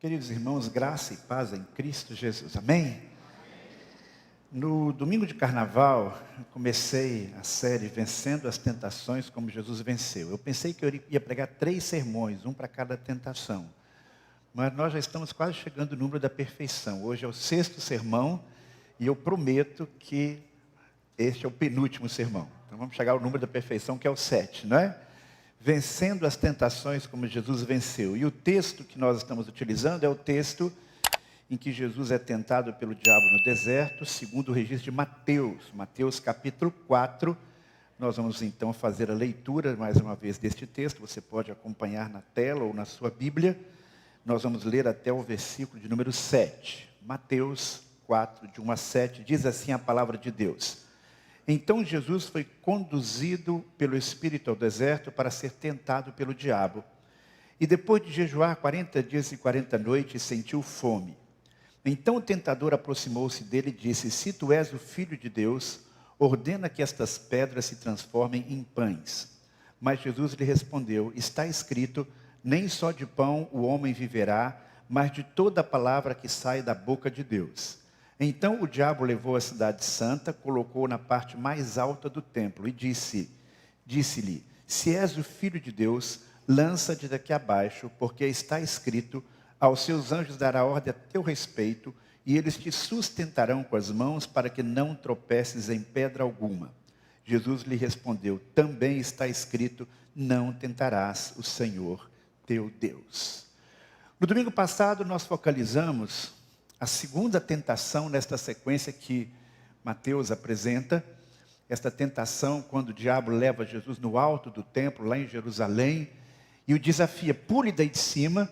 Queridos irmãos, graça e paz em Cristo Jesus, amém? No domingo de carnaval, eu comecei a série Vencendo as Tentações como Jesus Venceu. Eu pensei que eu ia pregar 3 sermões, um para cada tentação. Mas nós já estamos quase chegando no número da perfeição. Hoje é o 6º sermão e eu prometo que este é o penúltimo sermão. Então vamos chegar ao número da perfeição, que é o 7, não é? Vencendo as tentações como Jesus venceu. E o texto que nós estamos utilizando é o texto em que Jesus é tentado pelo diabo no deserto, segundo o registro de Mateus. Mateus capítulo 4. Nós vamos então fazer a leitura mais uma vez deste texto. Você pode acompanhar na tela ou na sua Bíblia. Nós vamos ler até o versículo de número 7. Mateus 4, de 1 a 7, diz assim a palavra de Deus. Então Jesus foi conduzido pelo Espírito ao deserto para ser tentado pelo diabo. E depois de jejuar 40 dias e 40 noites, sentiu fome. Então o tentador aproximou-se dele e disse: Se tu és o Filho de Deus, ordena que estas pedras se transformem em pães. Mas Jesus lhe respondeu: Está escrito, nem só de pão o homem viverá, mas de toda a palavra que sai da boca de Deus. Então o diabo levou a cidade santa, colocou-o na parte mais alta do templo e disse-lhe: Se és o Filho de Deus, lança-te daqui abaixo, porque está escrito: Aos seus anjos dará ordem a teu respeito, e eles te sustentarão com as mãos para que não tropeces em pedra alguma. Jesus lhe respondeu: Também está escrito: Não tentarás o Senhor teu Deus. No domingo passado nós focalizamos a segunda tentação nesta sequência que Mateus apresenta, esta tentação quando o diabo leva Jesus no alto do templo, lá em Jerusalém, e o desafia: pule daí de cima,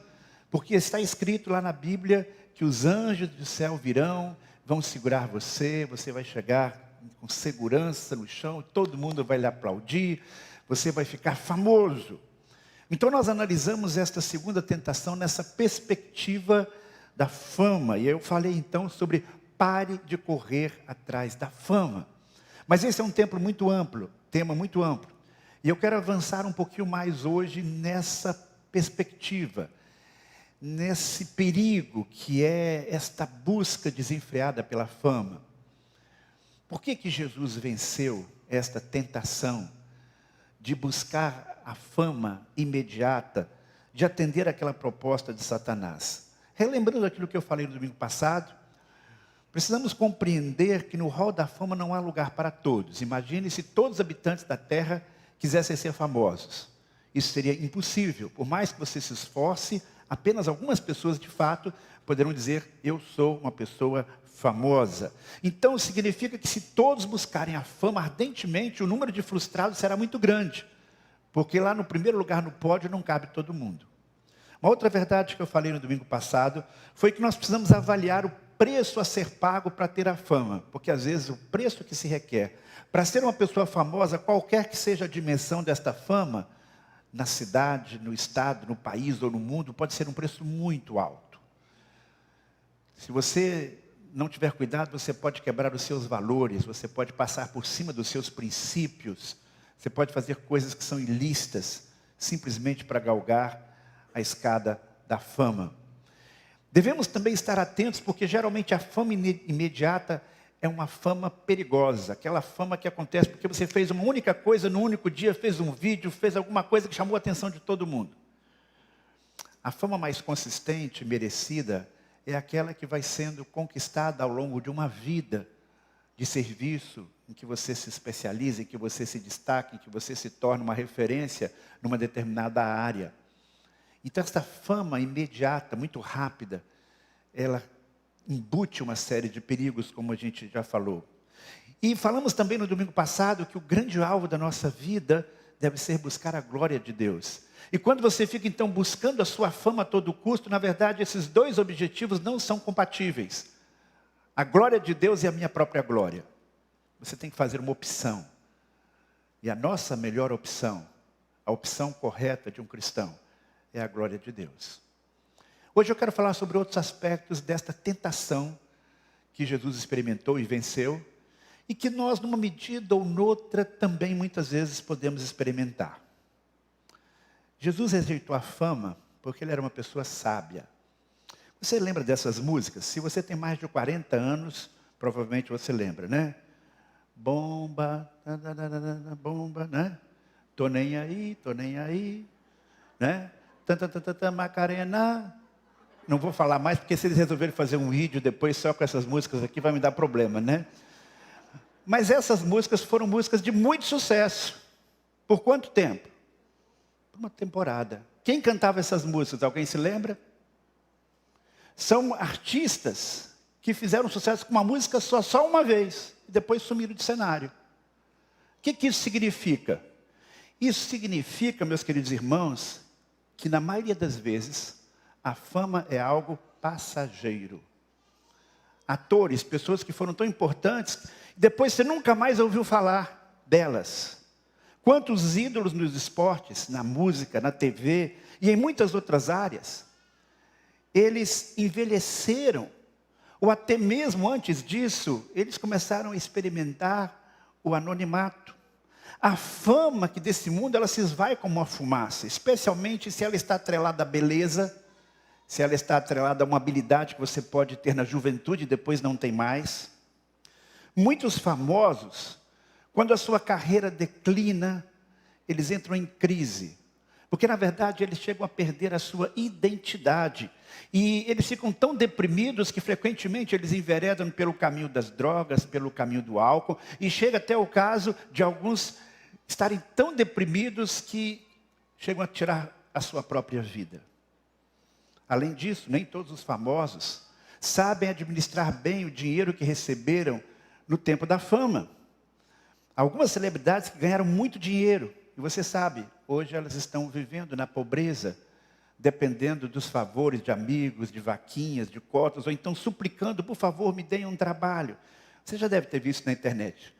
porque está escrito lá na Bíblia que os anjos do céu virão, vão segurar você, você vai chegar com segurança no chão, todo mundo vai lhe aplaudir, você vai ficar famoso. Então nós analisamos esta segunda tentação nessa perspectiva da fama, e eu falei então sobre pare de correr atrás da fama. Mas esse é um tema muito amplo, e eu quero avançar um pouquinho mais hoje nessa perspectiva, nesse perigo que é esta busca desenfreada pela fama. Por que Jesus venceu esta tentação de buscar a fama imediata, de atender aquela proposta de Satanás? Relembrando aquilo que eu falei no domingo passado, precisamos compreender que no hall da fama não há lugar para todos. Imagine se todos os habitantes da terra quisessem ser famosos. Isso seria impossível. Por mais que você se esforce, apenas algumas pessoas de fato poderão dizer: eu sou uma pessoa famosa. Então significa que se todos buscarem a fama ardentemente, o número de frustrados será muito grande. Porque lá no primeiro lugar no pódio não cabe todo mundo. Uma outra verdade que eu falei no domingo passado foi que nós precisamos avaliar o preço a ser pago para ter a fama. Porque às vezes o preço que se requer para ser uma pessoa famosa, qualquer que seja a dimensão desta fama, na cidade, no estado, no país ou no mundo, pode ser um preço muito alto. Se você não tiver cuidado, você pode quebrar os seus valores, você pode passar por cima dos seus princípios, você pode fazer coisas que são ilícitas, simplesmente para galgar a escada da fama. Devemos também estar atentos, porque geralmente a fama imediata é uma fama perigosa. Aquela fama que acontece porque você fez uma única coisa no único dia, fez um vídeo, fez alguma coisa que chamou a atenção de todo mundo. A fama mais consistente, merecida, é aquela que vai sendo conquistada ao longo de uma vida de serviço, em que você se especializa, em que você se destaca, em que você se torna uma referência numa determinada área. Então esta fama imediata, muito rápida, ela embute uma série de perigos, como a gente já falou. E falamos também no domingo passado que o grande alvo da nossa vida deve ser buscar a glória de Deus. E quando você fica então buscando a sua fama a todo custo, na verdade esses dois objetivos não são compatíveis. A glória de Deus e a minha própria glória. Você tem que fazer uma opção. E a nossa melhor opção, a opção correta de um cristão, é a glória de Deus. Hoje eu quero falar sobre outros aspectos desta tentação que Jesus experimentou e venceu, e que nós, numa medida ou noutra, também muitas vezes podemos experimentar. Jesus rejeitou a fama porque ele era uma pessoa sábia. Você lembra dessas músicas? Se você tem mais de 40 anos, provavelmente você lembra, né? Bomba, bomba, né? Tô nem aí, né? Macarena. Não vou falar mais, porque se eles resolverem fazer um vídeo depois só com essas músicas aqui, vai me dar problema, né? Mas essas músicas foram músicas de muito sucesso. Por quanto tempo? Por uma temporada. Quem cantava essas músicas? Alguém se lembra? São artistas que fizeram sucesso com uma música só uma vez, e depois sumiram de cenário. O que isso significa? Isso significa, meus queridos irmãos, que na maioria das vezes, a fama é algo passageiro. Atores, pessoas que foram tão importantes, depois você nunca mais ouviu falar delas. Quantos ídolos nos esportes, na música, na TV e em muitas outras áreas, eles envelheceram, ou até mesmo antes disso, eles começaram a experimentar o anonimato. A fama que desse mundo, ela se esvai como uma fumaça, especialmente se ela está atrelada à beleza, se ela está atrelada a uma habilidade que você pode ter na juventude e depois não tem mais. Muitos famosos, quando a sua carreira declina, eles entram em crise. Porque, na verdade, eles chegam a perder a sua identidade. E eles ficam tão deprimidos que, frequentemente, eles enveredam pelo caminho das drogas, pelo caminho do álcool. E chega até o caso de alguns estarem tão deprimidos que chegam a tirar a sua própria vida. Além disso, nem todos os famosos sabem administrar bem o dinheiro que receberam no tempo da fama. Algumas celebridades que ganharam muito dinheiro, e você sabe, hoje elas estão vivendo na pobreza, dependendo dos favores de amigos, de vaquinhas, de cotas, ou então suplicando, por favor, me deem um trabalho. Você já deve ter visto na internet.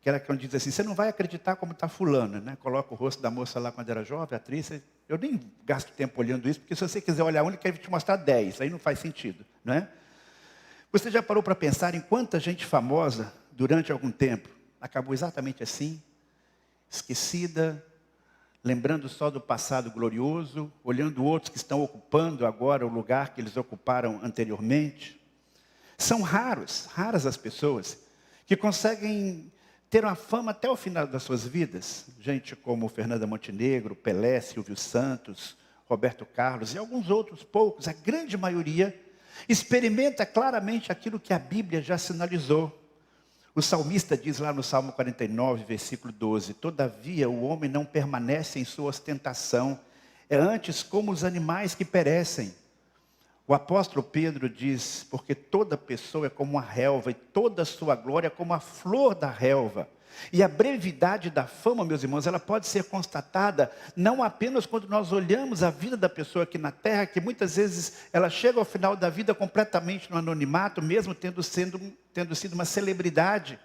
Aquela que diz assim, você não vai acreditar como está fulana, né? Coloca o rosto da moça lá quando era jovem, atriz. Eu nem gasto tempo olhando isso, porque se você quiser olhar um, ele quer te mostrar 10, aí não faz sentido, não é? Você já parou para pensar em quanta gente famosa, durante algum tempo, acabou exatamente assim? Esquecida, lembrando só do passado glorioso, olhando outros que estão ocupando agora o lugar que eles ocuparam anteriormente. São raras as pessoas que conseguem ter uma fama até o final das suas vidas. Gente como Fernanda Montenegro, Pelé, Silvio Santos, Roberto Carlos e alguns outros poucos, a grande maioria, experimenta claramente aquilo que a Bíblia já sinalizou. O salmista diz lá no Salmo 49, versículo 12, todavia o homem não permanece em sua ostentação, é antes como os animais que perecem. O apóstolo Pedro diz, porque toda pessoa é como uma relva, e toda a sua glória é como a flor da relva. E a brevidade da fama, meus irmãos, ela pode ser constatada não apenas quando nós olhamos a vida da pessoa aqui na terra, que muitas vezes ela chega ao final da vida completamente no anonimato, mesmo tendo sido uma celebridade.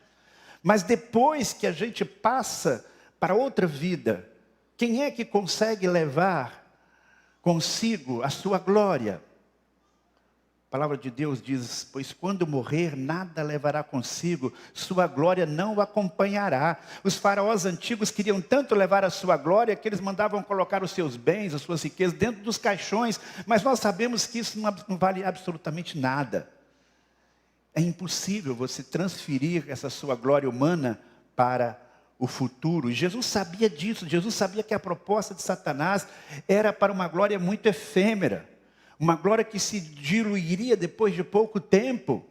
Mas depois que a gente passa para outra vida, quem é que consegue levar consigo a sua glória? A palavra de Deus diz, pois quando morrer, nada levará consigo, sua glória não o acompanhará. Os faraós antigos queriam tanto levar a sua glória, que eles mandavam colocar os seus bens, as suas riquezas, dentro dos caixões, mas nós sabemos que isso não vale absolutamente nada. É impossível você transferir essa sua glória humana para o futuro. E Jesus sabia disso, Jesus sabia que a proposta de Satanás era para uma glória muito efêmera. Uma glória que se diluiria depois de pouco tempo,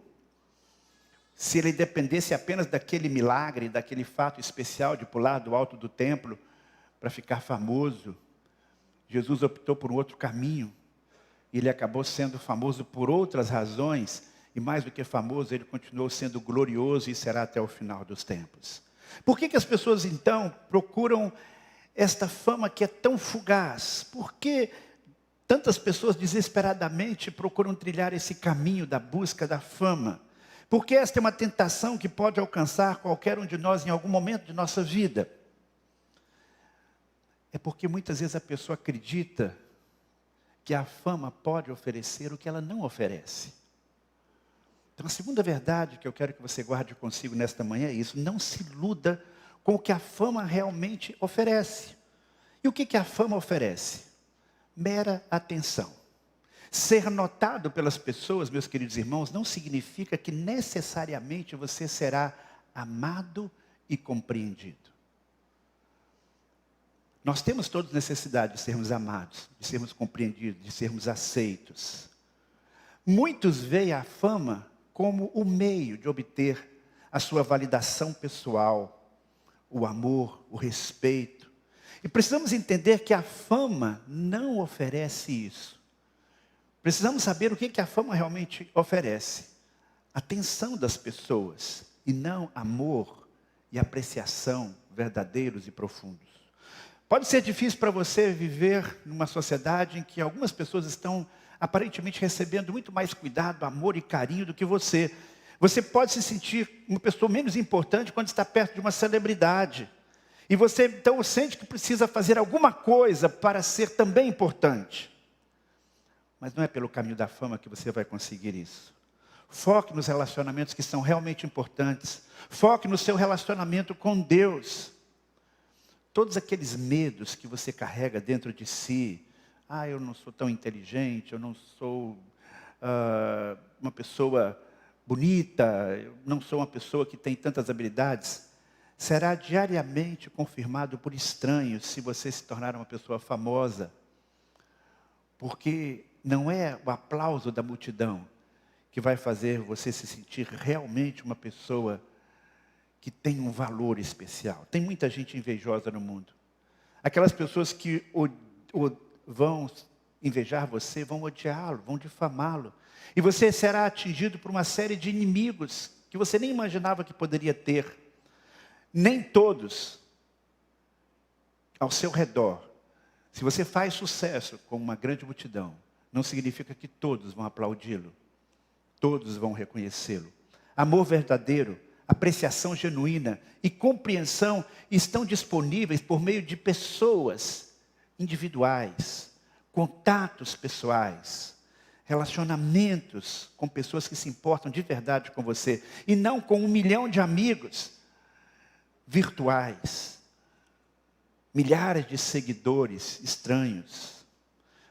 se ele dependesse apenas daquele milagre, daquele fato especial de pular do alto do templo para ficar famoso. Jesus optou por um outro caminho. Ele acabou sendo famoso por outras razões, e mais do que famoso, ele continuou sendo glorioso e será até o final dos tempos. Por que as pessoas então procuram esta fama que é tão fugaz? Por que tantas pessoas desesperadamente procuram trilhar esse caminho da busca da fama? Porque esta é uma tentação que pode alcançar qualquer um de nós em algum momento de nossa vida. É porque muitas vezes a pessoa acredita que a fama pode oferecer o que ela não oferece. Então a segunda verdade que eu quero que você guarde consigo nesta manhã é isso: não se iluda com o que a fama realmente oferece. E o que a fama oferece? Mera atenção. Ser notado pelas pessoas, meus queridos irmãos, não significa que necessariamente você será amado e compreendido. Nós temos todos necessidade de sermos amados, de sermos compreendidos, de sermos aceitos. Muitos veem a fama como o meio de obter a sua validação pessoal, o amor, o respeito. E precisamos entender que a fama não oferece isso. Precisamos saber o que a fama realmente oferece. Atenção das pessoas, e não amor e apreciação verdadeiros e profundos. Pode ser difícil para você viver numa sociedade em que algumas pessoas estão aparentemente recebendo muito mais cuidado, amor e carinho do que você. Você pode se sentir uma pessoa menos importante quando está perto de uma celebridade. E você então sente que precisa fazer alguma coisa para ser também importante. Mas não é pelo caminho da fama que você vai conseguir isso. Foque nos relacionamentos que são realmente importantes. Foque no seu relacionamento com Deus. Todos aqueles medos que você carrega dentro de si. Eu não sou tão inteligente, eu não sou uma pessoa bonita, eu não sou uma pessoa que tem tantas habilidades. Será diariamente confirmado por estranhos se você se tornar uma pessoa famosa. Porque não é o aplauso da multidão que vai fazer você se sentir realmente uma pessoa que tem um valor especial. Tem muita gente invejosa no mundo. Aquelas pessoas que vão invejar você, vão odiá-lo, vão difamá-lo. E você será atingido por uma série de inimigos que você nem imaginava que poderia ter. Nem todos ao seu redor. Se você faz sucesso com uma grande multidão, não significa que todos vão aplaudi-lo. Todos vão reconhecê-lo. Amor verdadeiro, apreciação genuína e compreensão estão disponíveis por meio de pessoas individuais, contatos pessoais, relacionamentos com pessoas que se importam de verdade com você, e não com 1 milhão de amigos virtuais, milhares de seguidores estranhos.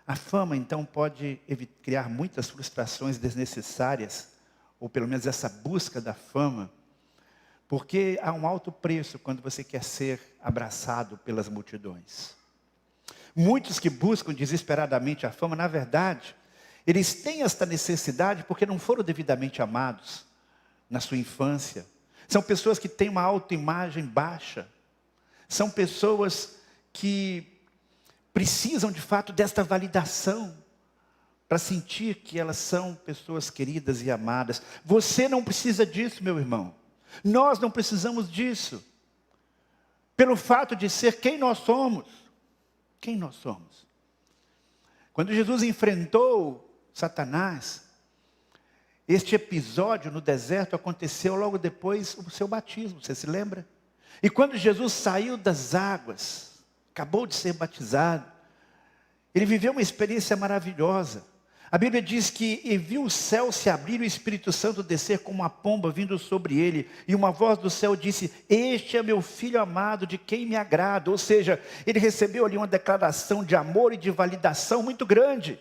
A fama, então, pode criar muitas frustrações desnecessárias, ou pelo menos essa busca da fama, porque há um alto preço quando você quer ser abraçado pelas multidões. Muitos que buscam desesperadamente a fama, na verdade, eles têm esta necessidade porque não foram devidamente amados na sua infância. São pessoas que têm uma autoimagem baixa. São pessoas que precisam, de fato, desta validação para sentir que elas são pessoas queridas e amadas. Você não precisa disso, meu irmão. Nós não precisamos disso. Pelo fato de ser quem nós somos. Quem nós somos. Quando Jesus enfrentou Satanás, este episódio no deserto aconteceu logo depois do seu batismo, você se lembra? E quando Jesus saiu das águas, acabou de ser batizado, ele viveu uma experiência maravilhosa. A Bíblia diz que e viu o céu se abrir e o Espírito Santo descer como uma pomba vindo sobre ele. E uma voz do céu disse: este é meu filho amado, de quem me agrado. Ou seja, ele recebeu ali uma declaração de amor e de validação muito grande.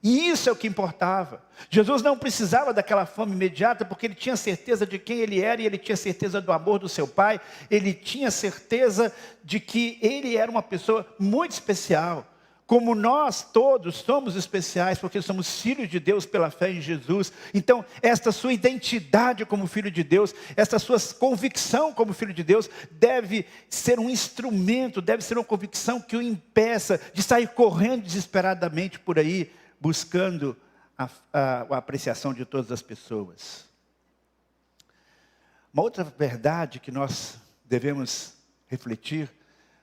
E isso é o que importava. Jesus não precisava daquela fama imediata, porque ele tinha certeza de quem ele era, e ele tinha certeza do amor do seu pai. Ele tinha certeza de que ele era uma pessoa muito especial. Como nós todos somos especiais, porque somos filhos de Deus pela fé em Jesus. Então, esta sua identidade como filho de Deus, esta sua convicção como filho de Deus, deve ser um instrumento, deve ser uma convicção que o impeça de sair correndo desesperadamente por aí, buscando a apreciação de todas as pessoas. Uma outra verdade que nós devemos refletir,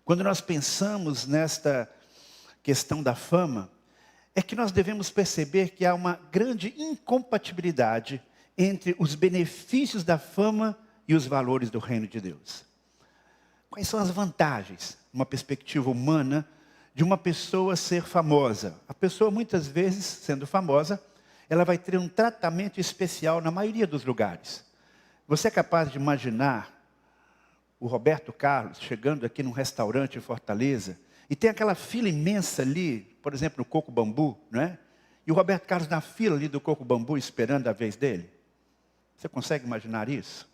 quando nós pensamos nesta questão da fama, é que nós devemos perceber que há uma grande incompatibilidade entre os benefícios da fama e os valores do reino de Deus. Quais são as vantagens, numa perspectiva humana, de uma pessoa ser famosa? A pessoa, muitas vezes, sendo famosa, ela vai ter um tratamento especial na maioria dos lugares. Você é capaz de imaginar o Roberto Carlos chegando aqui num restaurante em Fortaleza, e tem aquela fila imensa ali, por exemplo, no Coco Bambu, não é? E o Roberto Carlos na fila ali do Coco Bambu esperando a vez dele? Você consegue imaginar isso?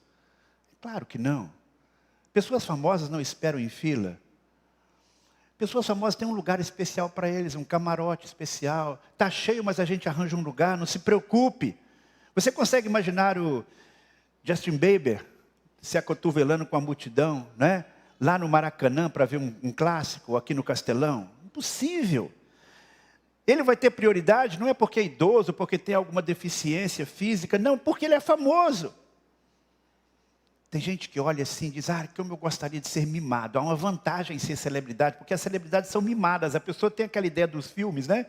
Claro que não. Pessoas famosas não esperam em fila. Pessoas famosas têm um lugar especial para eles, um camarote especial. Está cheio, mas a gente arranja um lugar, não se preocupe. Você consegue imaginar o Justin Bieber se acotovelando com a multidão, né? Lá no Maracanã para ver um clássico, ou aqui no Castelão? Impossível. Ele vai ter prioridade, não é porque é idoso, porque tem alguma deficiência física, não, porque ele é famoso. Tem gente que olha assim e diz, como eu gostaria de ser mimado. Há uma vantagem em ser celebridade, porque as celebridades são mimadas. A pessoa tem aquela ideia dos filmes, né?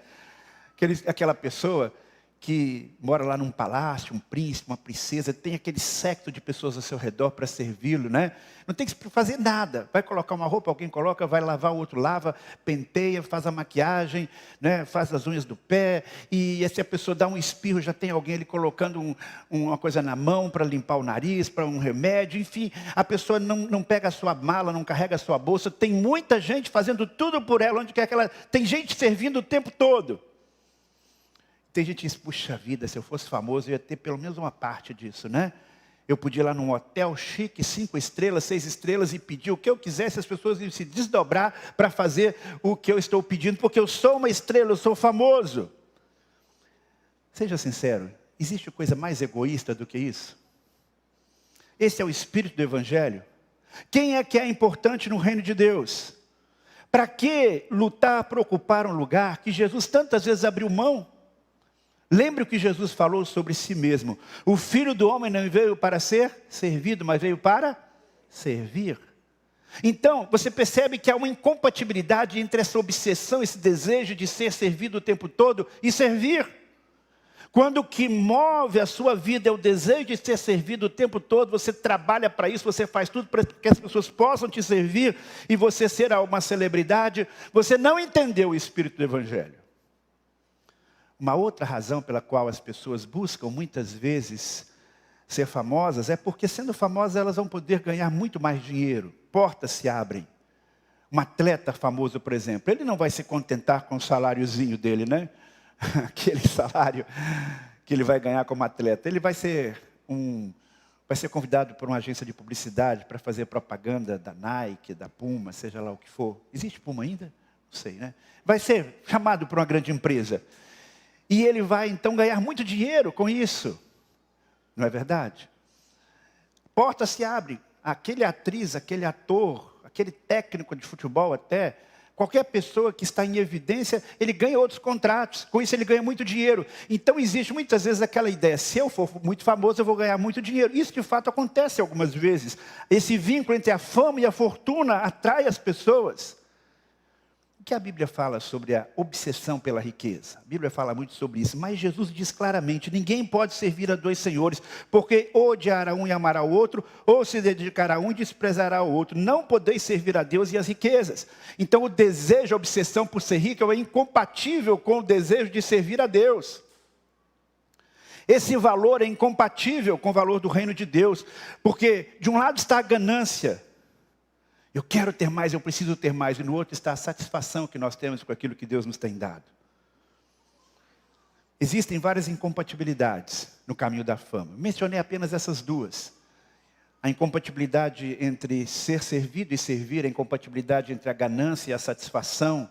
Aquela pessoa que mora lá num palácio, um príncipe, uma princesa, tem aquele séquito de pessoas ao seu redor para servi-lo, né? Não tem que fazer nada. Vai colocar uma roupa, alguém coloca, vai lavar, o outro lava, penteia, faz a maquiagem, né? Faz as unhas do pé, e se a pessoa dá um espirro, já tem alguém ali colocando uma coisa na mão para limpar o nariz, para um remédio, enfim. A pessoa não pega a sua mala, não carrega a sua bolsa, tem muita gente fazendo tudo por ela, onde quer que ela... Tem gente servindo o tempo todo. Tem gente que diz, puxa vida, se eu fosse famoso, eu ia ter pelo menos uma parte disso, né? Eu podia ir lá num hotel chique, 5 estrelas, 6 estrelas, e pedir o que eu quisesse, as pessoas iam se desdobrar para fazer o que eu estou pedindo, porque eu sou uma estrela, eu sou famoso. Seja sincero, existe coisa mais egoísta do que isso? Esse é o espírito do Evangelho. Quem é que é importante no reino de Deus? Para que lutar para ocupar um lugar que Jesus tantas vezes abriu mão? Lembre o que Jesus falou sobre si mesmo. O Filho do Homem não veio para ser servido, mas veio para servir. Então, você percebe que há uma incompatibilidade entre essa obsessão, esse desejo de ser servido o tempo todo e servir. Quando o que move a sua vida é o desejo de ser servido o tempo todo, você trabalha para isso, você faz tudo para que as pessoas possam te servir e você ser uma celebridade, você não entendeu o espírito do Evangelho. Uma outra razão pela qual as pessoas buscam muitas vezes ser famosas é porque, sendo famosas, elas vão poder ganhar muito mais dinheiro. Portas se abrem. Um atleta famoso, por exemplo, ele não vai se contentar com o saláriozinho dele, né? Aquele salário que ele vai ganhar como atleta. Ele vai ser convidado por uma agência de publicidade para fazer propaganda da Nike, da Puma, seja lá o que for. Existe Puma ainda? Não sei, né? Vai ser chamado por uma grande empresa. E ele vai, então, ganhar muito dinheiro com isso. Não é verdade? Porta se abre. Aquele atriz, aquele ator, aquele técnico de futebol até, qualquer pessoa que está em evidência, ele ganha outros contratos. Com isso ele ganha muito dinheiro. Então existe muitas vezes aquela ideia, se eu for muito famoso eu vou ganhar muito dinheiro. Isso de fato acontece algumas vezes. Esse vínculo entre a fama e a fortuna atrai as pessoas. O que a Bíblia fala sobre a obsessão pela riqueza? A Bíblia fala muito sobre isso, mas Jesus diz claramente, ninguém pode servir a 2 senhores, porque ou odiará um e amará o outro, ou se dedicará a um e desprezará o outro. Não podeis servir a Deus e as riquezas. Então o desejo, a obsessão por ser rico é incompatível com o desejo de servir a Deus. Esse valor é incompatível com o valor do reino de Deus, porque de um lado está a ganância, eu quero ter mais, eu preciso ter mais. E no outro está a satisfação que nós temos com aquilo que Deus nos tem dado. Existem várias incompatibilidades no caminho da fama. Mencionei apenas essas duas. A incompatibilidade entre ser servido e servir, a incompatibilidade entre a ganância e a satisfação.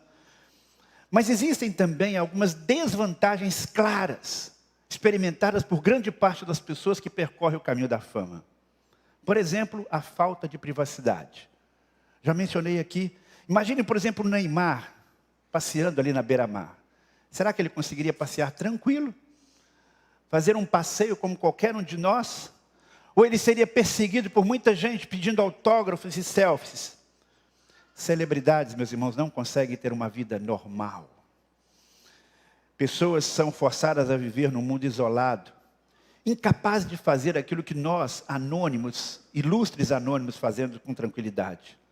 Mas existem também algumas desvantagens claras, experimentadas por grande parte das pessoas que percorrem o caminho da fama. Por exemplo, a falta de privacidade. Já mencionei aqui. Imagine, por exemplo, o Neymar passeando ali na beira-mar. Será que ele conseguiria passear tranquilo? Fazer um passeio como qualquer um de nós? Ou ele seria perseguido por muita gente pedindo autógrafos e selfies? Celebridades, meus irmãos, não conseguem ter uma vida normal. Pessoas são forçadas a viver num mundo isolado, incapazes de fazer aquilo que nós, anônimos, ilustres anônimos, fazemos com tranquilidade.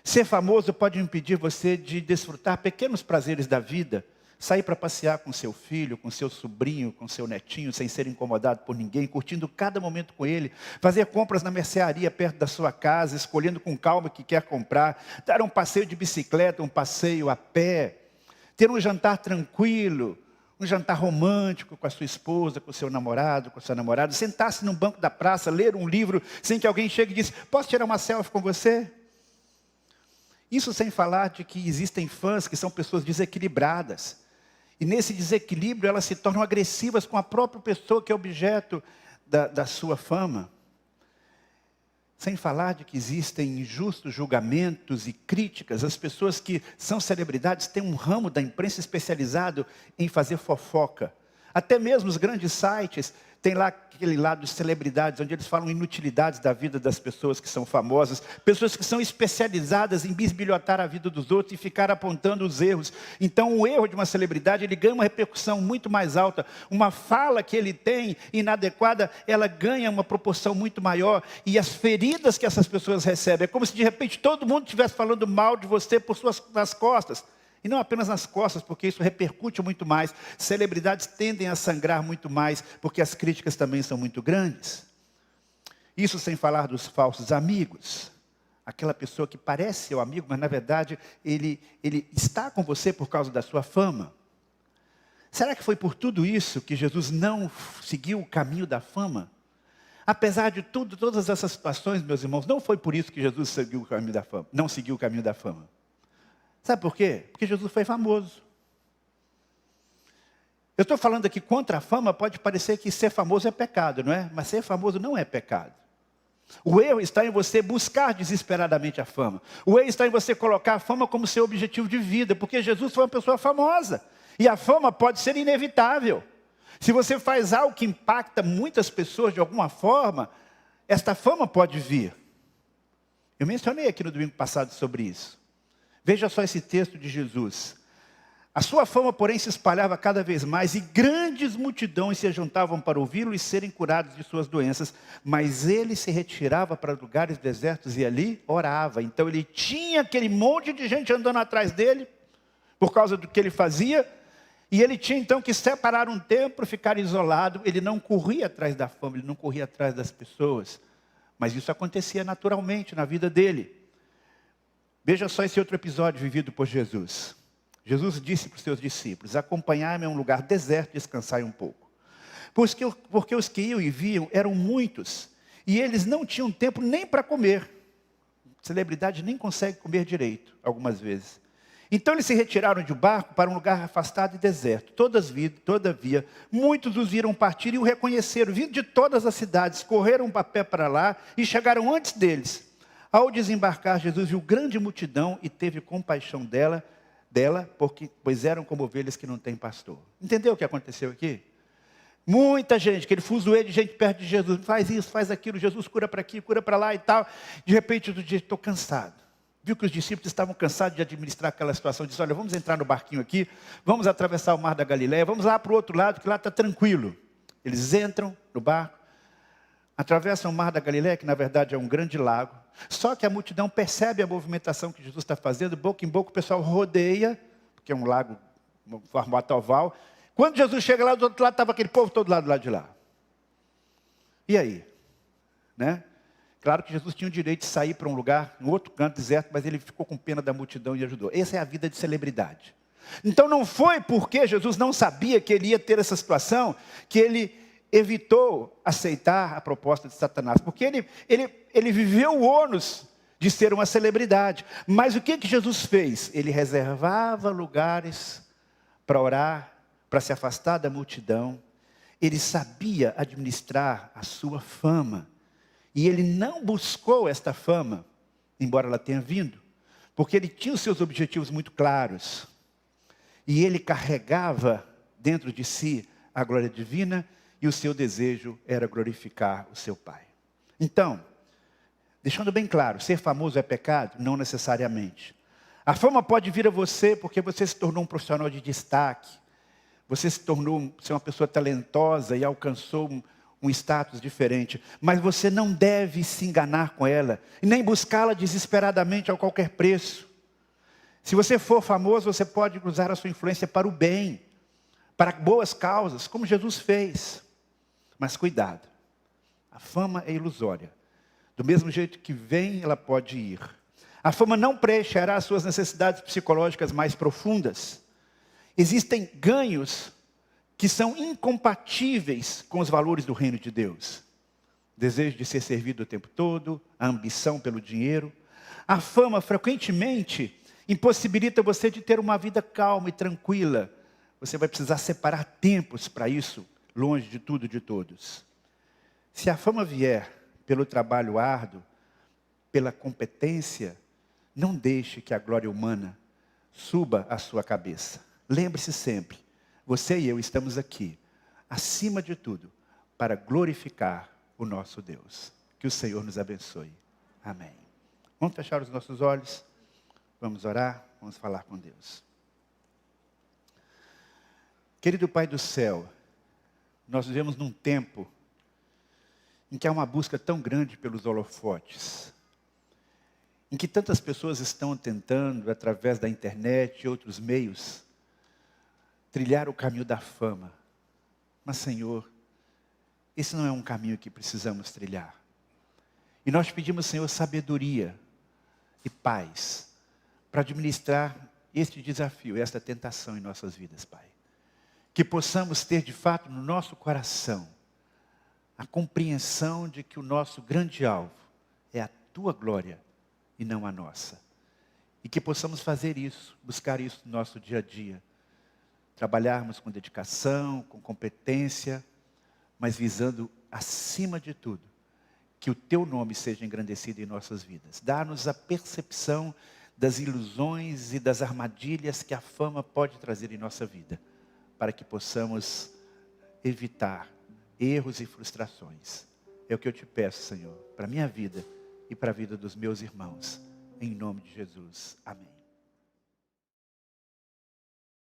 Ser famoso pode impedir você de desfrutar pequenos prazeres da vida. Sair para passear com seu filho, com seu sobrinho, com seu netinho, sem ser incomodado por ninguém, curtindo cada momento com ele. Fazer compras na mercearia perto da sua casa, escolhendo com calma o que quer comprar. Dar um passeio de bicicleta, um passeio a pé. Ter um jantar tranquilo, um jantar romântico com a sua esposa, com o seu namorado, com a sua namorada, sentar-se num banco da praça, ler um livro, sem que alguém chegue e disse, posso tirar uma selfie com você? Isso sem falar de que existem fãs que são pessoas desequilibradas. E nesse desequilíbrio elas se tornam agressivas com a própria pessoa que é objeto da sua fama. Sem falar de que existem injustos julgamentos e críticas. As pessoas que são celebridades têm um ramo da imprensa especializado em fazer fofoca. Até mesmo os grandes sites têm lá aquele lado de celebridades, onde eles falam inutilidades da vida das pessoas que são famosas. Pessoas que são especializadas em bisbilhotar a vida dos outros e ficar apontando os erros. Então o erro de uma celebridade, ele ganha uma repercussão muito mais alta. Uma fala que ele tem inadequada, ela ganha uma proporção muito maior. E as feridas que essas pessoas recebem, é como se de repente todo mundo estivesse falando mal de você por nas costas. E não apenas nas costas, porque isso repercute muito mais. Celebridades tendem a sangrar muito mais, porque as críticas também são muito grandes. Isso sem falar dos falsos amigos. Aquela pessoa que parece seu amigo, mas na verdade ele está com você por causa da sua fama. Será que foi por tudo isso que Jesus não seguiu o caminho da fama? Apesar de tudo, todas essas situações, meus irmãos, não foi por isso que Jesus seguiu o caminho da fama, não seguiu o caminho da fama. Sabe por quê? Porque Jesus foi famoso. Eu estou falando aqui contra a fama, pode parecer que ser famoso é pecado, não é? Mas ser famoso não é pecado. O erro está em você buscar desesperadamente a fama. O erro está em você colocar a fama como seu objetivo de vida, porque Jesus foi uma pessoa famosa. E a fama pode ser inevitável. Se você faz algo que impacta muitas pessoas de alguma forma, esta fama pode vir. Eu mencionei aqui no domingo passado sobre isso. Veja só esse texto de Jesus. A sua fama, porém, se espalhava cada vez mais e grandes multidões se juntavam para ouvi-lo e serem curados de suas doenças. Mas ele se retirava para lugares desertos e ali orava. Então ele tinha aquele monte de gente andando atrás dele, por causa do que ele fazia. E ele tinha então que separar um tempo, ficar isolado. Ele não corria atrás da fama, ele não corria atrás das pessoas. Mas isso acontecia naturalmente na vida dele. Veja só esse outro episódio vivido por Jesus. Jesus disse para os seus discípulos, acompanhai-me a um lugar deserto e descansai um pouco. Porque os que iam e viam eram muitos, e eles não tinham tempo nem para comer. Celebridade nem consegue comer direito, algumas vezes. Então eles se retiraram de barco para um lugar afastado e deserto. Todavia, muitos os viram partir e o reconheceram. Vindo de todas as cidades, correram a pé para lá e chegaram antes deles. Ao desembarcar, Jesus viu grande multidão e teve compaixão dela, pois eram como ovelhas que não têm pastor. Entendeu o que aconteceu aqui? Muita gente, aquele fuzuê de gente perto de Jesus, faz isso, faz aquilo, Jesus cura para aqui, cura para lá e tal. De repente, do dia, estou cansado. Viu que os discípulos estavam cansados de administrar aquela situação, disse, olha, vamos entrar no barquinho aqui, vamos atravessar o mar da Galileia, vamos lá para o outro lado, que lá está tranquilo. Eles entram no barco, atravessam o mar da Galileia, que na verdade é um grande lago. Só que a multidão percebe a movimentação que Jesus está fazendo, boca em boca o pessoal rodeia, porque é um lago, um formato oval. Quando Jesus chega lá do outro lado, estava aquele povo todo do lado de lá. E aí? Né? Claro que Jesus tinha o direito de sair para um lugar, um outro canto deserto, mas ele ficou com pena da multidão e ajudou. Essa é a vida de celebridade. Então não foi porque Jesus não sabia que ele ia ter essa situação, que ele evitou aceitar a proposta de Satanás, porque ele viveu o ônus de ser uma celebridade. Mas o que Jesus fez? Ele reservava lugares para orar, para se afastar da multidão. Ele sabia administrar a sua fama. E ele não buscou esta fama, embora ela tenha vindo, porque ele tinha os seus objetivos muito claros. E ele carregava dentro de si a glória divina, e o seu desejo era glorificar o seu Pai. Então, deixando bem claro, ser famoso é pecado? Não necessariamente. A fama pode vir a você porque você se tornou um profissional de destaque. Você se tornou uma pessoa talentosa e alcançou um status diferente. Mas você não deve se enganar com ela, e nem buscá-la desesperadamente a qualquer preço. Se você for famoso, você pode usar a sua influência para o bem, para boas causas, como Jesus fez. Mas cuidado, a fama é ilusória. Do mesmo jeito que vem, ela pode ir. A fama não preencherá as suas necessidades psicológicas mais profundas. Existem ganhos que são incompatíveis com os valores do reino de Deus. Desejo de ser servido o tempo todo, a ambição pelo dinheiro. A fama frequentemente impossibilita você de ter uma vida calma e tranquila. Você vai precisar separar tempos para isso, longe de tudo e de todos. Se a fama vier pelo trabalho árduo, pela competência, não deixe que a glória humana suba à sua cabeça. Lembre-se sempre, você e eu estamos aqui, acima de tudo, para glorificar o nosso Deus. Que o Senhor nos abençoe. Amém. Vamos fechar os nossos olhos, vamos orar, vamos falar com Deus. Querido Pai do céu, nós vivemos num tempo em que há uma busca tão grande pelos holofotes, em que tantas pessoas estão tentando, através da internet e outros meios, trilhar o caminho da fama. Mas, Senhor, esse não é um caminho que precisamos trilhar. E nós pedimos, Senhor, sabedoria e paz para administrar este desafio, esta tentação em nossas vidas, Pai. Que possamos ter, de fato, no nosso coração, a compreensão de que o nosso grande alvo é a Tua glória e não a nossa. E que possamos fazer isso, buscar isso no nosso dia a dia. Trabalharmos com dedicação, com competência, mas visando, acima de tudo, que o Teu nome seja engrandecido em nossas vidas. Dá-nos a percepção das ilusões e das armadilhas que a fama pode trazer em nossa vida, para que possamos evitar erros e frustrações. É o que eu te peço, Senhor, para a minha vida e para a vida dos meus irmãos. Em nome de Jesus. Amém.